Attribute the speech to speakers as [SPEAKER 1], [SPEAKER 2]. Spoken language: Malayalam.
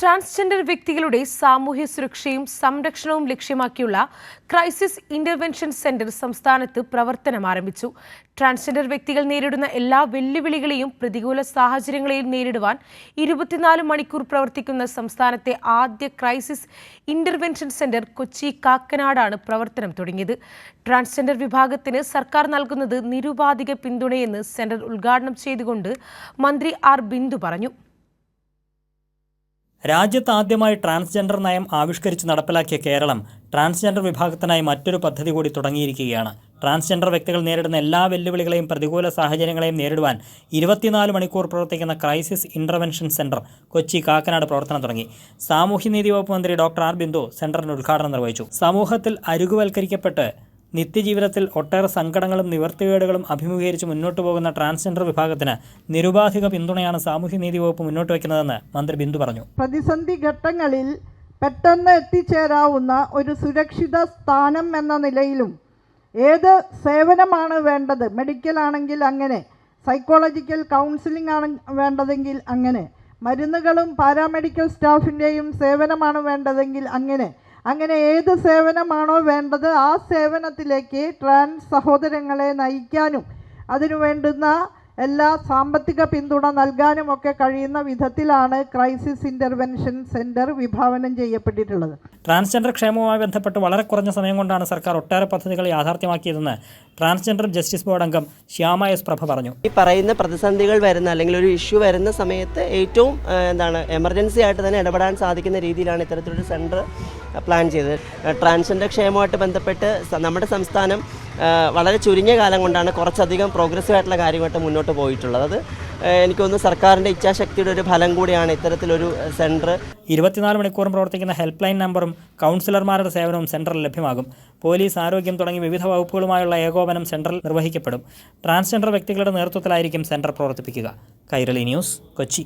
[SPEAKER 1] ട്രാൻസ്ജെൻഡർ വ്യക്തികളുടെ സാമൂഹ്യ സുരക്ഷയും സംരക്ഷണവും ലക്ഷ്യമാക്കിയുള്ള ക്രൈസിസ് ഇന്റർവെൻഷൻ സെന്റർ സംസ്ഥാനത്ത് പ്രവർത്തനം ആരംഭിച്ചു. ട്രാൻസ്ജെൻഡർ വ്യക്തികൾ നേരിടുന്ന എല്ലാ വെല്ലുവിളികളെയും പ്രതികൂല സാഹചര്യങ്ങളെയും നേരിടുവാൻ 24 മണിക്കൂർ പ്രവർത്തിക്കുന്ന സംസ്ഥാനത്തെ ആദ്യ ക്രൈസിസ് ഇന്റർവെൻഷൻ സെന്റർ കൊച്ചി കാക്കനാടാണ് പ്രവർത്തനം തുടങ്ങിയത്. ട്രാൻസ്ജെൻഡർ വിഭാഗത്തിന് സർക്കാർ നൽകുന്നത് നിരുപാധിക പിന്തുണയെന്ന് സെന്റർ ഉദ്ഘാടനം ചെയ്തുകൊണ്ട് മന്ത്രി ആർ ബിന്ദു പറഞ്ഞു.
[SPEAKER 2] രാജ്യത്ത് ആദ്യമായി ട്രാൻസ്ജെൻഡർ നയം ആവിഷ്കരിച്ച് നടപ്പിലാക്കിയ കേരളം ട്രാൻസ്ജെൻഡർ വിഭാഗത്തിനായി മറ്റൊരു പദ്ധതി കൂടി തുടങ്ങിയിരിക്കുകയാണ്. ട്രാൻസ്ജെൻഡർ വ്യക്തികൾ നേരിടുന്ന എല്ലാ വെല്ലുവിളികളെയും പ്രതികൂല സാഹചര്യങ്ങളെയും നേരിടുവാൻ 24 മണിക്കൂർ പ്രവർത്തിക്കുന്ന crisis intervention centre Kochi Kakkanad പ്രവർത്തനം തുടങ്ങി. സാമൂഹ്യനീതി വകുപ്പ് മന്ത്രി ഡോക്ടർ ആർ ബിന്ദു സെന്ററിന്റെ ഉദ്ഘാടനം നിർവഹിച്ചു. സമൂഹത്തിൽ അരികുവൽക്കരിക്കപ്പെട്ട് നിത്യജീവിതത്തിൽ ഒട്ടേറെ സങ്കടങ്ങളും നിവർത്തികേടുകളും അഭിമുഖീകരിച്ച് മുന്നോട്ടു പോകുന്ന ട്രാൻസ്ജെൻഡർ വിഭാഗത്തിന് നിരുപാധിക പിന്തുണയാണ് സാമൂഹ്യനീതി വകുപ്പ് മുന്നോട്ട് വയ്ക്കുന്നതെന്ന് മന്ത്രി ബിന്ദു പറഞ്ഞു.
[SPEAKER 3] പ്രതിസന്ധി ഘട്ടങ്ങളിൽ പെട്ടെന്ന് എത്തിച്ചേരാവുന്ന ഒരു സുരക്ഷിത സ്ഥാനം എന്ന നിലയിലും ഏത് സേവനമാണ് വേണ്ടത്, മെഡിക്കൽ ആണെങ്കിൽ അങ്ങനെ, സൈക്കോളജിക്കൽ കൗൺസിലിംഗ് ആണ് വേണ്ടതെങ്കിൽ അങ്ങനെ, മരുന്നുകളും പാരാമെഡിക്കൽ സ്റ്റാഫിൻ്റെയും സേവനമാണ് വേണ്ടതെങ്കിൽ അങ്ങനെ ഏത് സേവനമാണോ വേണ്ടത് ആ സേവനത്തിലേക്ക് ട്രാൻസ് സഹോദരങ്ങളെ നയിക്കാനും അതിനു വേണ്ടുന്ന എല്ലാ സാമ്പത്തിക പിന്തുണ നൽകാനും ഒക്കെ കഴിയുന്ന വിധത്തിലാണ് ക്രൈസിസ് ഇന്റർവെൻഷൻ സെന്റർ വിഭാവനം ചെയ്യപ്പെട്ടിട്ടുള്ളത്.
[SPEAKER 2] ട്രാൻസ്ജെൻഡർ ക്ഷേമവുമായി ബന്ധപ്പെട്ട് വളരെ കുറഞ്ഞ സമയം കൊണ്ടാണ് സർക്കാർ ഒട്ടേറെ പദ്ധതികൾ യാഥാർത്ഥ്യമാക്കിയതെന്ന് ട്രാൻസ്ജെൻഡർ ജസ്റ്റിസ് ബോർഡ് അംഗം ശ്യാമ എസ് പ്രഭ പറഞ്ഞു.
[SPEAKER 4] ഈ പറയുന്ന പ്രതിസന്ധികൾ വരുന്ന അല്ലെങ്കിൽ ഒരു ഇഷ്യൂ വരുന്ന സമയത്ത് ഏറ്റവും എമർജൻസി ആയിട്ട് തന്നെ ഇടപെടാൻ സാധിക്കുന്ന രീതിയിലാണ് ഇത്തരത്തിലൊരു സെൻറ്റർ പ്ലാൻ ചെയ്തത്. ട്രാൻസ്ജെൻഡർ ക്ഷേമവുമായിട്ട് ബന്ധപ്പെട്ട് നമ്മുടെ സംസ്ഥാനം വളരെ ചുരുങ്ങിയ കാലം കൊണ്ടാണ് കുറച്ചധികം പ്രോഗ്രസീവ് ആയിട്ടുള്ള കാര്യമായിട്ട് മുന്നോട്ട് പോയിട്ടുള്ളത്. അത് എനിക്ക് തോന്നുന്നു സർക്കാരിൻ്റെ ഇച്ഛാശക്തിയുടെ ഒരു ഫലം കൂടിയാണ് ഇത്തരത്തിലൊരു സെൻറ്റർ.
[SPEAKER 2] 24 മണിക്കൂറും പ്രവർത്തിക്കുന്ന ഹെൽപ്പ് ലൈൻ നമ്പറും കൗൺസിലർമാരുടെ സേവനവും സെൻറ്ററിൽ ലഭ്യമാകും. പോലീസ്, ആരോഗ്യം തുടങ്ങി വിവിധ വകുപ്പുകളുമായുള്ള ഏകോപനം സെൻറ്ററിൽ നിർവഹിക്കപ്പെടും. ട്രാൻസ്ജെൻഡർ വ്യക്തികളുടെ നേതൃത്വത്തിലായിരിക്കും സെൻറ്റർ പ്രവർത്തിപ്പിക്കുക. കൈരളി ന്യൂസ്, കൊച്ചി.